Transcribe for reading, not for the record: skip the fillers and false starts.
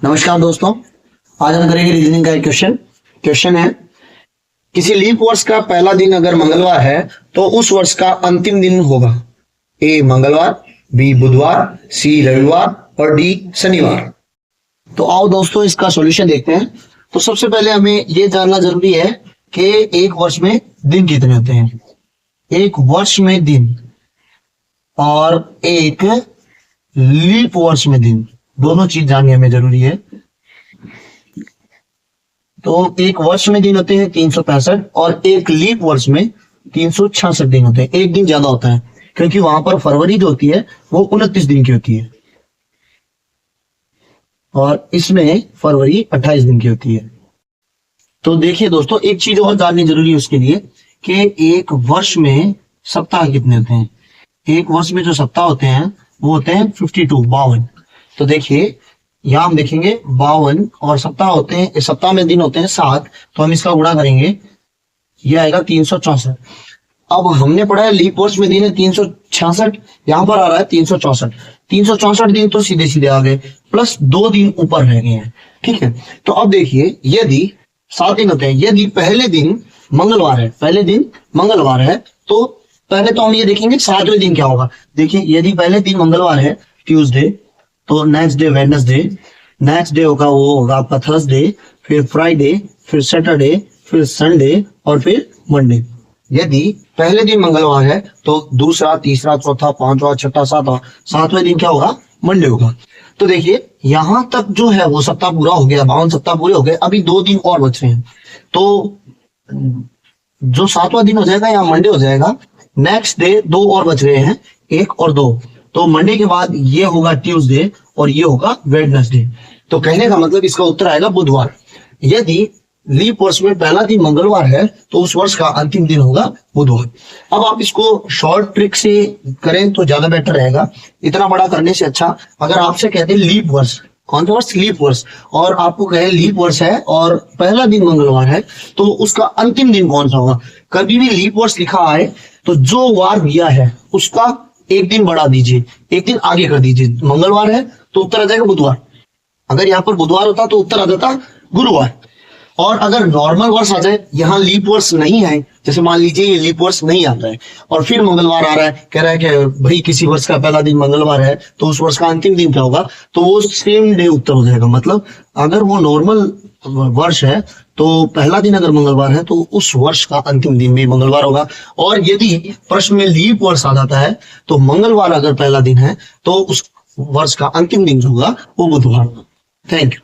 नमस्कार दोस्तों, आज हम करेंगे रीजनिंग का एक क्वेश्चन है, किसी लीप वर्ष का पहला दिन अगर मंगलवार है तो उस वर्ष का अंतिम दिन होगा। ए मंगलवार, बी बुधवार, सी रविवार और डी शनिवार। तो आओ दोस्तों इसका सॉल्यूशन देखते हैं। तो सबसे पहले हमें यह जानना जरूरी है कि एक वर्ष में दिन कितने होते हैं। एक वर्ष में दिन और एक लीप वर्ष में दिन, दोनों चीज जाननी हमें जरूरी है। तो एक वर्ष में दिन होते हैं 365 और एक लीप वर्ष में 366 दिन होते हैं। एक दिन ज्यादा होता है क्योंकि वहां पर फरवरी जो होती है वो 29 दिन की होती है और इसमें फरवरी 28 दिन की होती है। तो देखिए दोस्तों, एक चीज और जाननी जरूरी है उसके लिए कि एक वर्ष में सप्ताह कितने होते हैं। एक वर्ष में जो सप्ताह होते हैं वो होते हैं 52। तो देखिए यहां हम देखेंगे 52 और सप्ताह होते हैं, सप्ताह में दिन होते हैं 7, तो हम इसका गुणा करेंगे, ये आएगा 364। अब हमने पढ़ा है लीप वर्ष में दिन है 366, यहां पर आ रहा है 364। 364 दिन तो सीधे सीधे आ गए, प्लस 2 दिन ऊपर रह गए हैं। ठीक है, तो अब देखिए यदि 7 दिन होते हैं, यदि पहले दिन मंगलवार है, पहले दिन मंगलवार है तो पहले तो हम ये देखेंगे 7वें दिन क्या होगा। देखिए यदि पहले दिन मंगलवार है ट्यूसडे, तो next day Wednesday, next day होगा वो होगा आपका थर्सडे, फिर फ्राइडे, फिर सैटरडे, फिर संडे और फिर मंडे। यदि पहले दिन मंगलवार है तो दूसरा, तीसरा, चौथा, पांचवा, छठा, सातवें दिन क्या होगा, मंडे होगा। तो देखिए यहां तक जो है वो सप्ताह पूरा हो गया, 52 सप्ताह पूरे हो गए, अभी 2 दिन और बच रहे हैं। तो जो 7वां दिन हो जाएगा या मंडे हो जाएगा। नेक्स्ट डे 2 और बच रहे हैं, 1 और 2। तो मंडे के बाद ये होगा ट्यूसडे और ये होगा वेडनेसडे। तो कहने का मतलब इसका उत्तर आएगा बुधवार। यदि लीप वर्ष में पहला दिन मंगलवार है तो उस वर्ष का अंतिम दिन होगा बुधवार। अब आप इसको शॉर्ट ट्रिक से करें तो ज्यादा बेटर रहेगा। इतना बड़ा करने से अच्छा अगर आपसे कहते हैं लीप वर्ष, कौन सा वर्ष, लीप वर्ष, और आपको कहे लीप वर्ष है और पहला दिन मंगलवार है तो उसका अंतिम दिन कौन सा होगा। कभी भी लीप वर्ष लिखा आए तो जो वार दिया है उसका एक दिन बढ़ा दीजिए, एक दिन आगे कर दीजिए। मंगलवार है तो उत्तर आ जाएगा बुधवार, अगर यहाँ पर बुधवार होता तो उत्तर आ जाता गुरुवार। और अगर नॉर्मल वर्ष आ जाए, यहाँ लीप वर्ष नहीं है, जैसे मान लीजिए ये लीप वर्ष नहीं आता है और फिर मंगलवार आ रहा है, कह रहा है कि भाई किसी वर्ष का पहला दिन मंगलवार है तो उस वर्ष का अंतिम दिन क्या होगा, तो वो सेम डे उत्तर हो जाएगा। मतलब अगर वो नॉर्मल वर्ष है तो पहला दिन अगर मंगलवार है तो उस वर्ष का अंतिम दिन भी मंगलवार होगा। और यदि प्रश्न में लीप वर्ष आ जाता है तो मंगलवार अगर पहला दिन है तो उस वर्ष का अंतिम दिन जो होगा वो बुधवार होगा। Thank you.